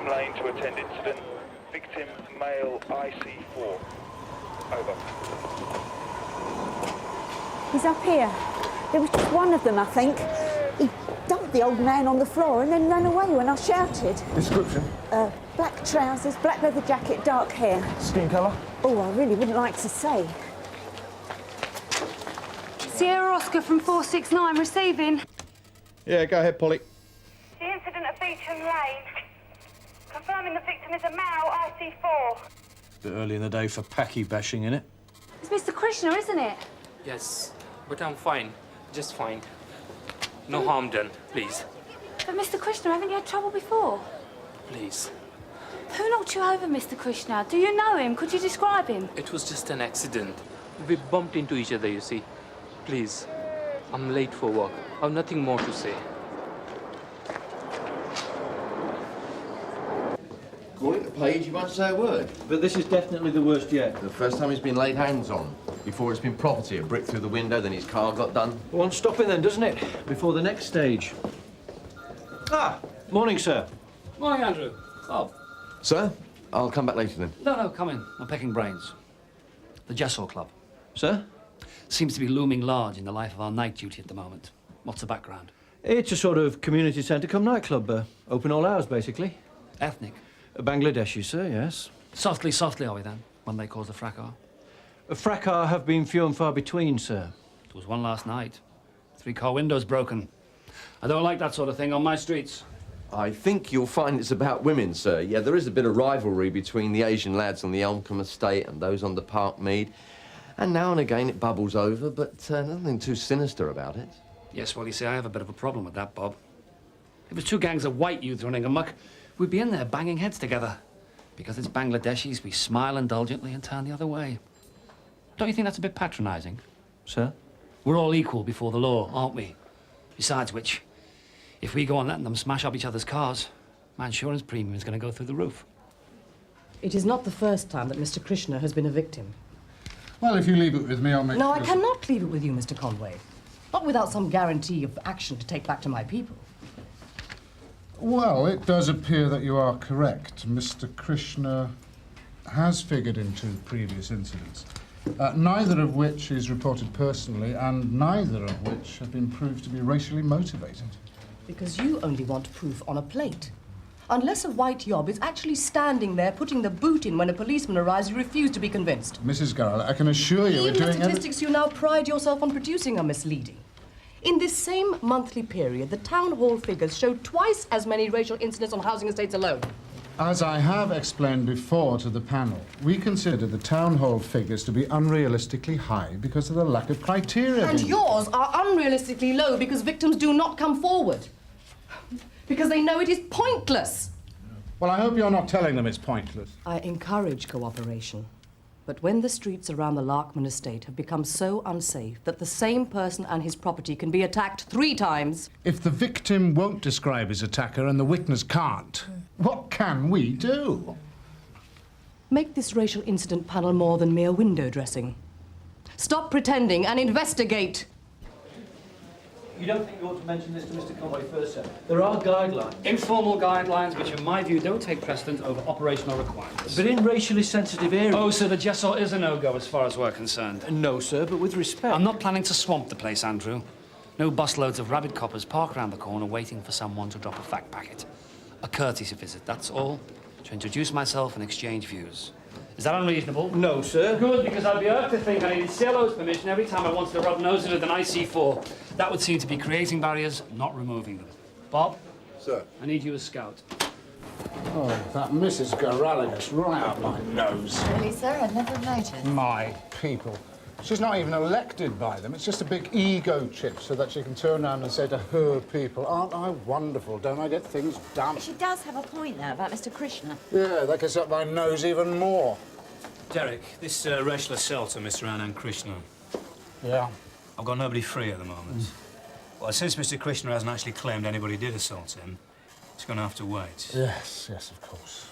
Beecham Lane to attend incident. Victim male IC4. Over. He's up here. There was just one of them, I think. He dumped the old man on the floor and then ran away when I shouted. Description? Black trousers, black leather jacket, dark hair. Skin colour? Oh, I really wouldn't like to say. Sierra Oscar from 469 receiving. Yeah, go ahead, Polly. The incident at Beecham Lane. Confirming the victim is a male IC4. Bit early in the day for packy bashing, innit? It's Mr. Krishna, isn't it? Yes, but I'm fine. Just fine. No harm done, please. But Mr. Krishna, haven't you had trouble before? Please. Who knocked you over, Mr. Krishna? Do you know him? Could you describe him? It was just an accident. We bumped into each other, you see. Please. I'm late for work. I've nothing more to say. According to Page, he won't say a word. But this is definitely the worst yet. The first time he's been laid hands on. Before it's been property, a brick through the window, then his car got done. Wants stopping then, doesn't it? Before the next stage. Ah, morning, sir. Morning, Andrew. Oh. Sir, I'll come back later then. No, come in. I'm picking brains. The Jessaw Club. Sir? Seems to be looming large in the life of our night duty at the moment. What's the background? It's a sort of community centre come nightclub. Open all hours, basically. Ethnic? Bangladeshi, sir, yes. Softly are we then, when they cause a fracas? A fracas have been few and far between, sir. There was one last night. 3-car windows broken. I don't like that sort of thing on my streets. I think you'll find it's about women, sir. Yeah, there is a bit of rivalry between the Asian lads on the Elmcombe estate and those on the Park Mead. And now and again it bubbles over, but nothing too sinister about it. Yes, well, you see, I have a bit of a problem with that, Bob. If it was 2 gangs of white youths running amok, we'd be in there banging heads together. Because it's Bangladeshis, we smile indulgently and turn the other way. Don't you think that's a bit patronising? Sir? We're all equal before the law, aren't we? Besides which, if we go on letting them smash up each other's cars, my insurance premium is going to go through the roof. It is not the first time that Mr. Krishna has been a victim. Well, if you leave it with me, I'll make No, sure... I cannot leave it with you, Mr. Conway. Not without some guarantee of action to take back to my people. Well, it does appear that you are correct. Mr. Krishna has figured in 2 previous incidents, neither of which is reported personally, and neither of which have been proved to be racially motivated. Because you only want proof on a plate. Unless a white yob is actually standing there putting the boot in when a policeman arrives, you refuse to be convinced. Mrs. Garrell, I can assure you we're Even doing the statistics you now pride yourself on producing are misleading. In this same monthly period, the town hall figures show twice as many racial incidents on housing estates alone. As I have explained before to the panel, we consider the town hall figures to be unrealistically high because of the lack of criteria. And yours are unrealistically low because victims do not come forward. Because they know it is pointless. Well, I hope you're not telling them it's pointless. I encourage cooperation. But when the streets around the Larkman estate have become so unsafe that the same person and his property can be attacked 3 times... If the victim won't describe his attacker and the witness can't, what can we do? Make this racial incident panel more than mere window dressing. Stop pretending and investigate. You don't think you ought to mention this to Mr. Conway first, sir? There are guidelines. Informal guidelines which, in my view, don't take precedence over operational requirements. But in racially sensitive areas... Oh, so the Jessaw is a no-go as far as we're concerned? No, sir, but with respect... I'm not planning to swamp the place, Andrew. No busloads of rabid coppers park around the corner waiting for someone to drop a fact packet. A courtesy visit, that's all. To introduce myself and exchange views. Is that unreasonable? No, sir. Good, because I'd be irked to think I needed CLO's permission every time I wanted to rub noses with an IC4. That would seem to be creating barriers, not removing them. Bob? Sir? I need you as scout. Oh, that Mrs. Garraligus right up my nose. Really, sir? I'd never have noticed. My people. She's not even elected by them. It's just a big ego chip so that she can turn around and say to her people, aren't I wonderful? Don't I get things done? She does have a point, though, about Mr. Krishna. Yeah, that gets up my nose even more. Derek, this racial assault on Mr. Anand Krishna. Yeah. I've got nobody free at the moment. Well, since Mr. Krishna hasn't actually claimed anybody did assault him, he's going to have to wait. Yes, of course.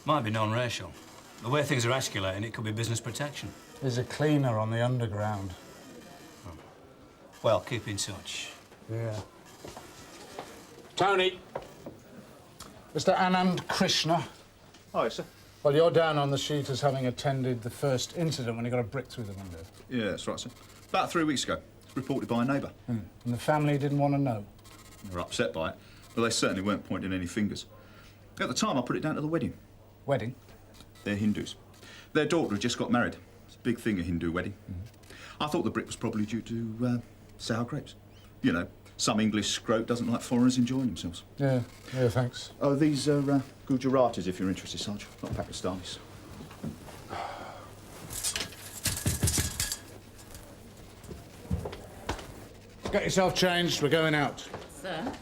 Might be non-racial. The way things are escalating, it could be business protection. There's a cleaner on the underground. Oh. Well, keep in touch. Yeah. Tony! Mr. Anand Krishna. Hi, sir. Well, you're down on the sheet as having attended the first incident when you got a brick through the window. Yeah, that's right, sir. About 3 weeks ago. Reported by a neighbour. And the family didn't want to know? They were upset by it, but they certainly weren't pointing any fingers. At the time, I put it down to the wedding. Wedding? They're Hindus. Their daughter had just got married. It's a big thing, a Hindu wedding. I thought the brick was probably due to sour grapes. You know, some English scrote doesn't like foreigners enjoying themselves. Yeah, thanks. Oh, these are Gujaratis, if you're interested, Sarge, not Pakistanis. Get yourself changed, we're going out. Sir?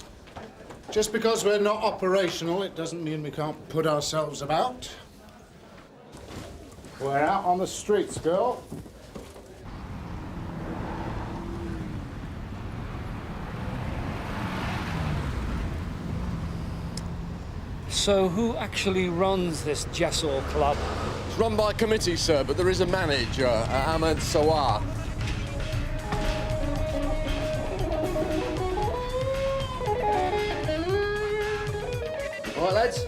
Just because we're not operational, it doesn't mean we can't put ourselves about. We're out on the streets, girl. So who actually runs this Jessaw club? It's run by a committee, sir, but there is a manager, Ahmed Sawar. All right, lads.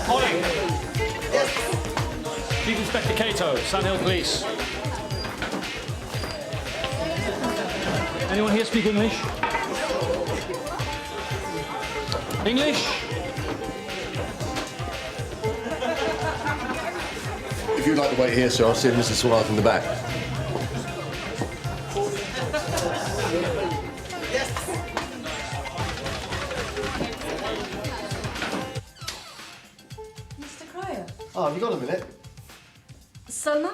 Morning. Chief Inspector Cato, Sandhill Police. Anyone here speak English? English? If you'd like to wait here, sir, I'll send Mr. Sawar from the back. Mr. Cryer? Oh, have you got a minute? Salma?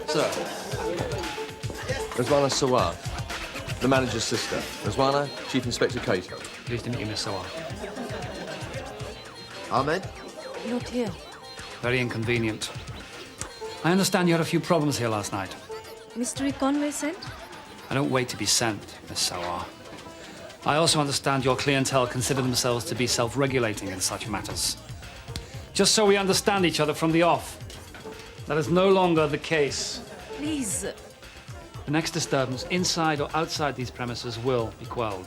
Sir. Rizwana Sawar, the manager's sister. Rizwana, Chief Inspector Cato. Pleased to meet you, Miss Sawar. Ahmed? Not here. Very inconvenient. I understand you had a few problems here last night. Mr. Conway sent? I don't wait to be sent, Miss Sawar. I also understand your clientele consider themselves to be self-regulating in such matters. Just so we understand each other from the off. That is no longer the case. Please. The next disturbance, inside or outside these premises, will be quelled.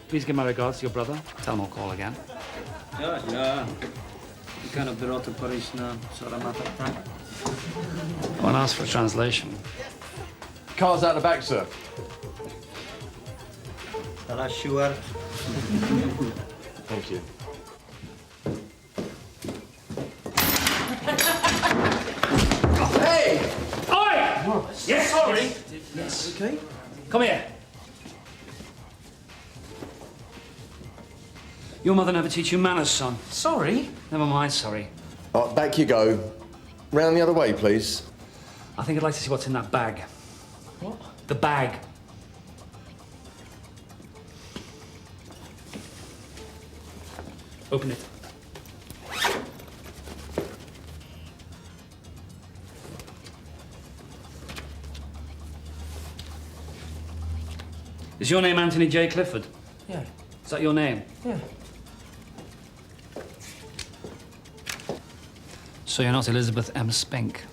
Please give my regards to your brother. Tell him I'll call again. Yeah. You kind of brought to Paris now, so I'm not that time. I won't ask for a translation. Car's out the back, sir. Sure. Thank you. Hey! Oi! Yes, sorry. Yes. Okay. Come here. Your mother never teach you manners, son. Sorry? Never mind, sorry. Oh, back you go. Round the other way, please. I think I'd like to see what's in that bag. What? The bag. Open it. Is your name Anthony J. Clifford? Yeah. Is that your name? Yeah. So you're not Elizabeth M. Spink?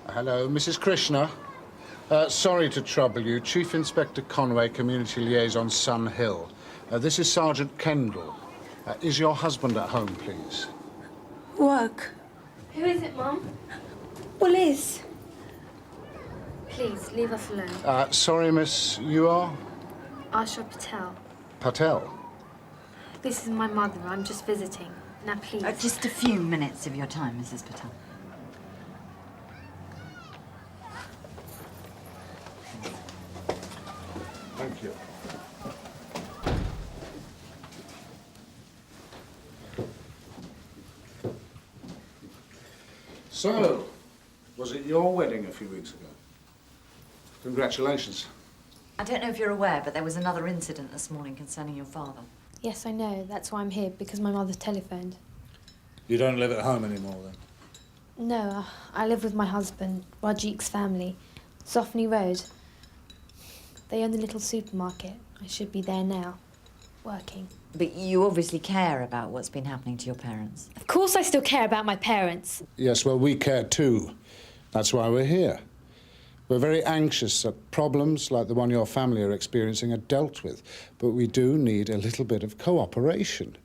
Hello, Mrs. Krishna. Sorry to trouble you. Chief Inspector Conway, Community Liaison, Sun Hill. This is Sergeant Kendall. Is your husband at home, please? Work. Who is it, Mum? Well, Liz. Please, leave us alone. Sorry, miss, you are? Usher Patel. Patel. This is my mother. I'm just visiting. Now, please. Just a few minutes of your time, Mrs. Patel. Thank you. So, was it your wedding a few weeks ago? Congratulations. I don't know if you're aware, but there was another incident this morning concerning your father. Yes, I know. That's why I'm here, because my mother telephoned. You don't live at home anymore, then? No, I live with my husband, Rajik's family, Sophny Road. They own the little supermarket. I should be there now. working. But you obviously care about what's been happening to your parents. Of course I still care about my parents. Yes, well, we care too. That's why we're here. We're very anxious that problems like the one your family are experiencing are dealt with, but we do need a little bit of cooperation.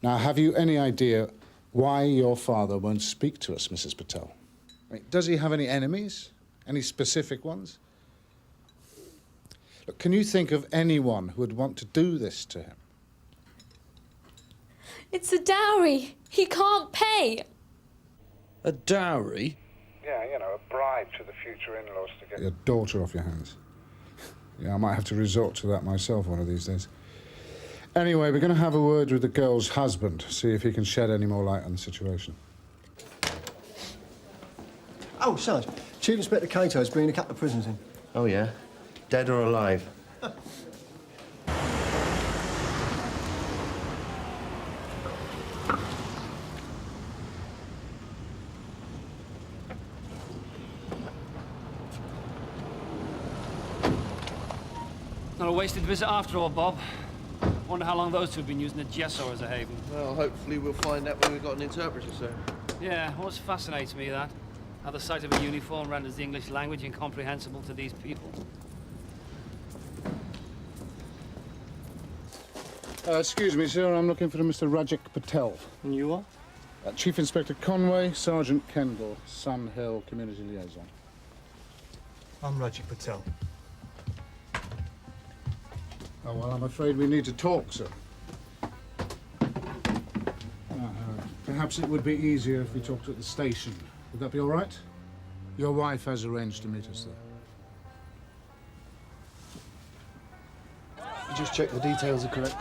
Now, have you any idea why your father won't speak to us, Mrs. Patel? I mean, does he have any enemies? Any specific ones? Look, can you think of anyone who would want to do this to him? It's a dowry. He can't pay. A dowry? Yeah, you know, a bribe to the future in-laws to get your daughter off your hands. Yeah, I might have to resort to that myself one of these days. Anyway, we're going to have a word with the girl's husband, see if he can shed any more light on the situation. Oh, Sarge, Chief Inspector Cato's bringing a couple of prisoners in. Oh, yeah? Dead or alive? Not a wasted visit after all, Bob. Wonder how long those two have been using the Jessaw as a haven. Well, hopefully we'll find out when we've got an interpreter, sir. Yeah, always fascinates me, that. How the sight of a uniform renders the English language incomprehensible to these people. Excuse me, sir, I'm looking for a Mr. Rajik Patel. And you are? Chief Inspector Conway, Sergeant Kendall, Sun Hill Community Liaison. I'm Rajik Patel. Oh, well, I'm afraid we need to talk, sir. Perhaps it would be easier if we talked at the station. Would that be all right? Your wife has arranged to meet us there. You just check the details are correct.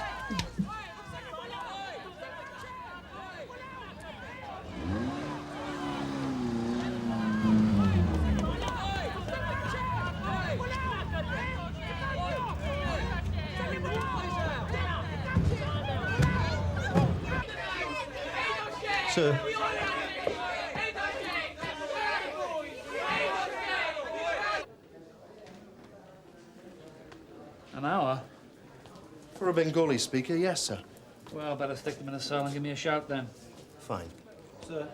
Sir. An hour? For a Bengali speaker, yes, sir. Well, better stick them in a cell and give me a shout then. Fine. Sir,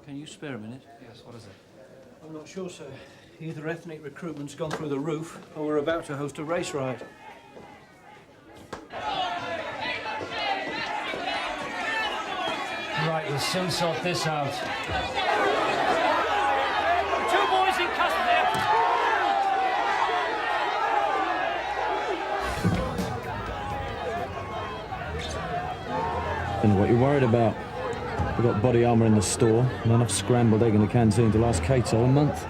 can you spare a minute? Yes, what is it? I'm not sure, sir. Either ethnic recruitment's gone through the roof, or we're about to host a race ride. Right, we'll soon sort this out. Two boys in custody. Don't know what you're worried about. We've got body armour in the store and enough scrambled egg in the canteen to last Cato a month.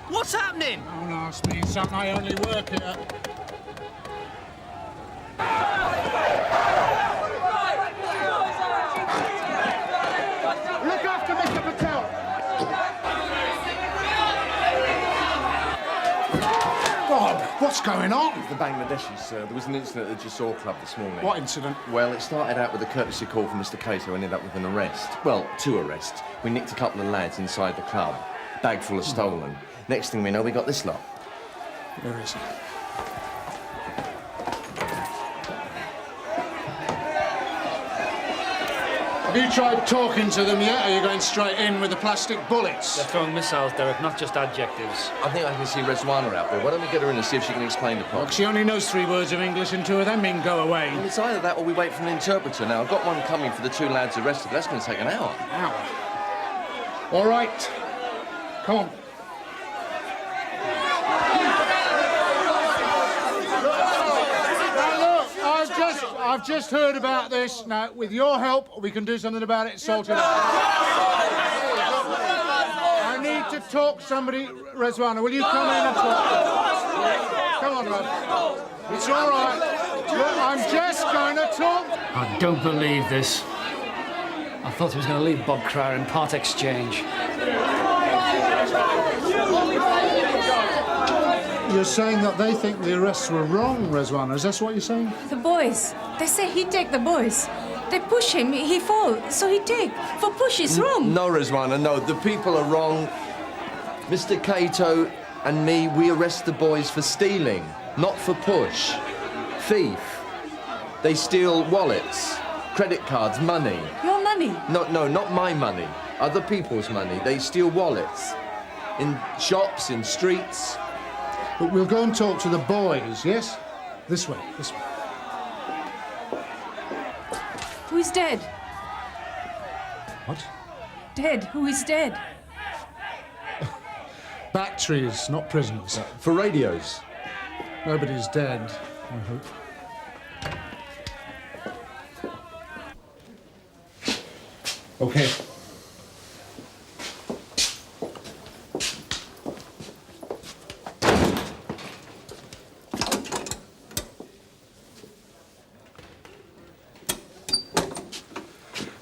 What's happening? Don't ask me, something I only work here. Look after Mr. Patel! Bob, what's going on? The Bangladeshis, sir. There was an incident at the Jessaw Club this morning. What incident? Well, it started out with a courtesy call from Mr. Cato and ended up with an arrest. Well, 2 arrests. We nicked a couple of lads inside the club. Bag full of stolen. Next thing we know, we got this lot. Where is he? Have you tried talking to them yet, or are you going straight in with the plastic bullets? They're throwing missiles, Derek, not just adjectives. I think I can see Rezwana out there. Why don't we get her in and see if she can explain the problem? Look, she only knows 3 words of English and 2 of them mean go away. Well, it's either that or we wait for an interpreter. Now, I've got one coming for the 2 lads arrested, but that's going to take an hour. An hour? All right. Come on. I've just heard about this. Now, with your help, we can do something about it. Sort it out. I need to talk to somebody. Rezwana, will you come in and talk? Come on, love. It's all right. Look, I'm just going to talk. I don't believe this. I thought he was going to leave Bob Cryer in part exchange. You're saying that they think the arrests were wrong, Rezwana. Is that what you're saying? The boys. They say he take the boys. They push him, he fall, so he take. For push is wrong. No, Rezwana, no. The people are wrong. Mr. Cato and me, we arrest the boys for stealing, not for push. Thief. They steal wallets, credit cards, money. Your money? No, not my money. Other people's money. They steal wallets. In shops, in streets. But we'll go and talk to the boys, yes? This way, this way. Who is dead? What? Dead. Who is dead? Batteries, not prisoners. For radios. Nobody's dead, I hope. Okay.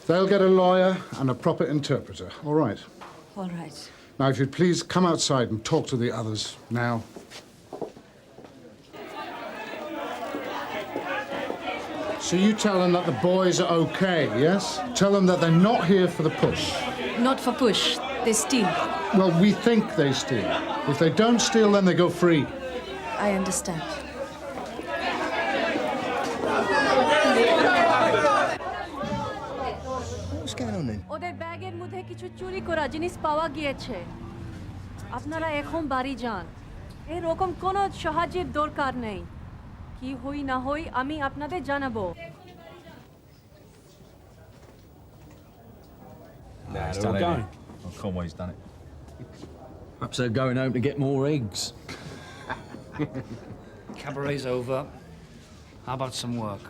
They'll get a lawyer and a proper interpreter, all right? All right. Now, if you'd please come outside and talk to the others now. So you tell them that the boys are okay, yes? Tell them that they're not here for the push. Not for push. They steal. Well, we think they steal. If they don't steal, then they go free. I understand. What's going on then? ওদের ব্যাগের মধ্যে কিছু চুরি করা জিনিস পাওয়া গিয়েছে আপনারা এখন বাড়ি যান এরকম কোনো সাহায্যের দরকার নেই কি হই না হই আমি আপনাদের জানাবো Nah, they're all going. Well, Conway's done it. Perhaps they're going home to get more eggs. Cabaret's over. How about some work?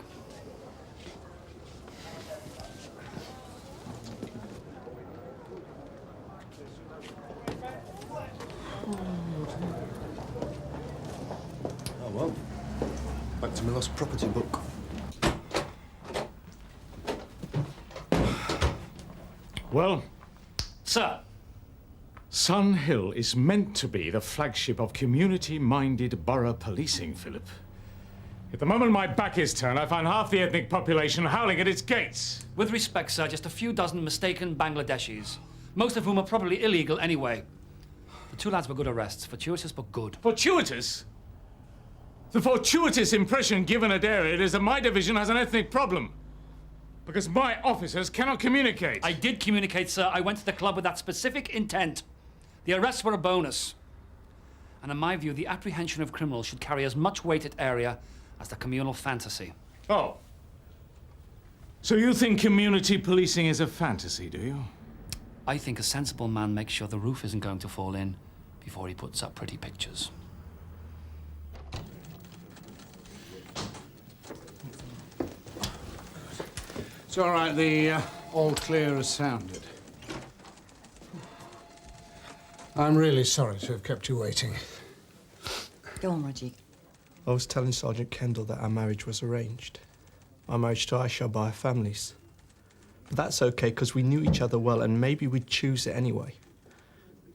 Oh, well. Back to my lost property book. Well, sir, Sun Hill is meant to be the flagship of community-minded borough policing, Philip. At the moment my back is turned, I find half the ethnic population howling at its gates. With respect, sir, just a few dozen mistaken Bangladeshis, most of whom are probably illegal anyway. The two lads were good arrests, fortuitous but good. Fortuitous? The fortuitous impression given at area is that my division has an ethnic problem. Because my officers cannot communicate. I did communicate, sir. I went to the club with that specific intent. The arrests were a bonus. And in my view, the apprehension of criminals should carry as much weight at area as the communal fantasy. Oh. So you think community policing is a fantasy, do you? I think a sensible man makes sure the roof isn't going to fall in before he puts up pretty pictures. It's all right, the all clear has sounded. I'm really sorry to have kept you waiting. Go on, Rajiv. I was telling Sergeant Kendall that our marriage was arranged. Our marriage to Usher by our families. But that's okay, because we knew each other well, and maybe we'd choose it anyway.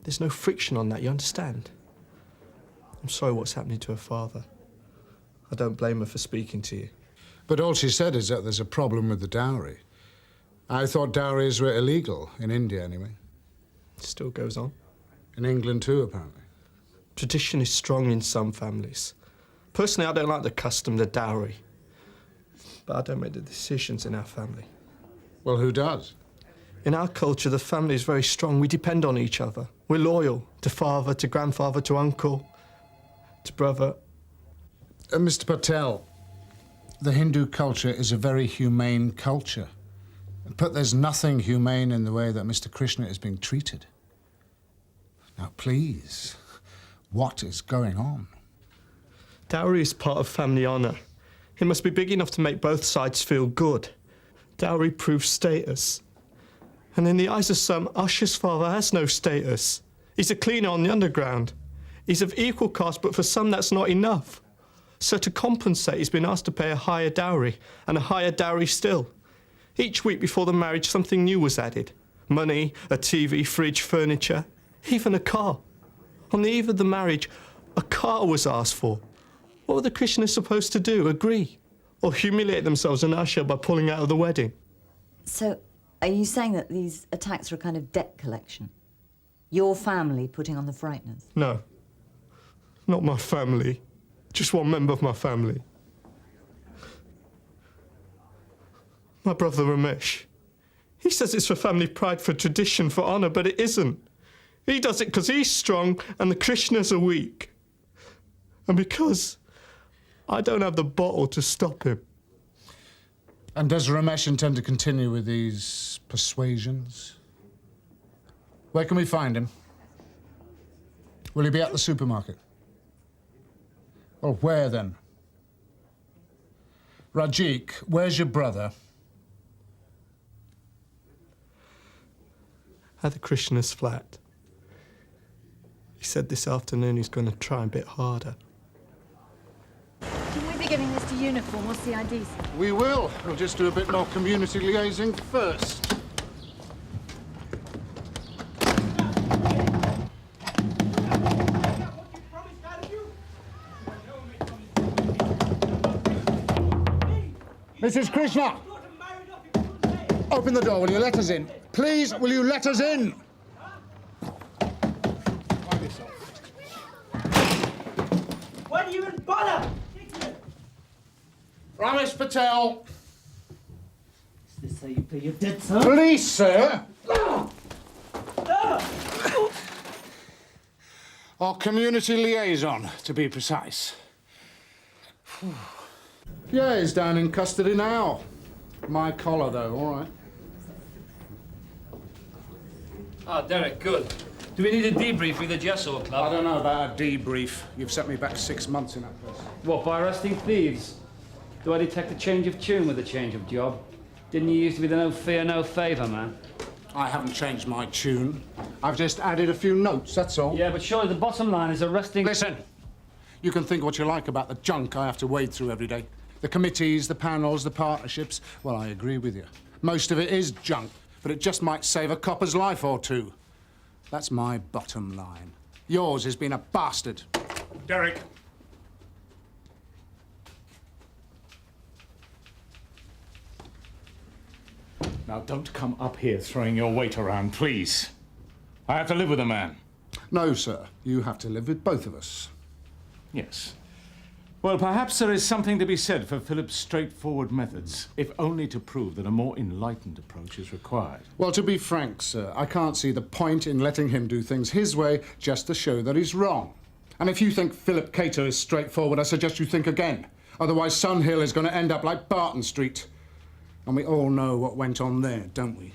There's no friction on that, you understand? I'm sorry what's happening to her father. I don't blame her for speaking to you. But all she said is that there's a problem with the dowry. I thought dowries were illegal, in India anyway. It still goes on. In England too, apparently. Tradition is strong in some families. Personally, I don't like the custom, the dowry. But I don't make the decisions in our family. Well, who does? In our culture, the family is very strong. We depend on each other. We're loyal to father, to grandfather, to uncle, to brother. Mr. Patel, the Hindu culture is a very humane culture. But there's nothing humane in the way that Mr. Krishna is being treated. Now, please, what is going on? Dowry is part of family honour. It must be big enough to make both sides feel good. Dowry proves status. And in the eyes of some, Usher's father has no status. He's a cleaner on the underground. He's of equal caste, but for some that's not enough. So to compensate, he's been asked to pay a higher dowry, and a higher dowry still. Each week before the marriage, something new was added. Money, a TV, fridge, furniture, even a car. On the eve of the marriage, a car was asked for. What were the Krishners supposed to do? Agree? Or humiliate themselves and Usher by pulling out of the wedding? So, are you saying that these attacks are a kind of debt collection? Your family putting on the frighteners? No. Not my family. Just one member of my family. My brother Ramesh. He says it's for family pride, for tradition, for honour, but it isn't. He does it because he's strong and the Krishnas are weak. And because I don't have the bottle to stop him. And does Ramesh intend to continue with these persuasions? Where can we find him? Will he be at the supermarket? Well, where then? Rajik, where's your brother? At the Krishna's flat. He said this afternoon he's going to try a bit harder. Can we be getting this to uniform or CIDs? We will. We'll just do a bit more community liaising first. Mrs. Krishna! Open the door, will you let us in? Please, will you let us in? Why do you even bother? Ramesh Patel! Is this how you pay your debts, huh? Police, sir! Our community liaison, to be precise. Yeah, he's down in custody now. My collar, though, all right. Ah, Derek, good. Do we need a debrief with the Jessaw Club? I don't know about a debrief. You've set me back 6 months in that place. What, by arresting thieves? Do I detect a change of tune with a change of job? Didn't you used to be the no fear, no favour man? I haven't changed my tune. I've just added a few notes, that's all. Yeah, but surely the bottom line is arresting... Listen, you can think what you like about the junk I have to wade through every day. The committees, the panels, the partnerships. Well, I agree with you. Most of it is junk, but it just might save a copper's life or two. That's my bottom line. Yours has been a bastard. Derek. Now, don't come up here throwing your weight around, please. I have to live with a man. No, sir. You have to live with both of us. Yes. Well, perhaps there is something to be said for Philip's straightforward methods, if only to prove that a more enlightened approach is required. Well, to be frank, sir, I can't see the point in letting him do things his way just to show that he's wrong. And if you think Philip Cato is straightforward, I suggest you think again. Otherwise, Sun Hill is going to end up like Barton Street. And we all know what went on there, don't we?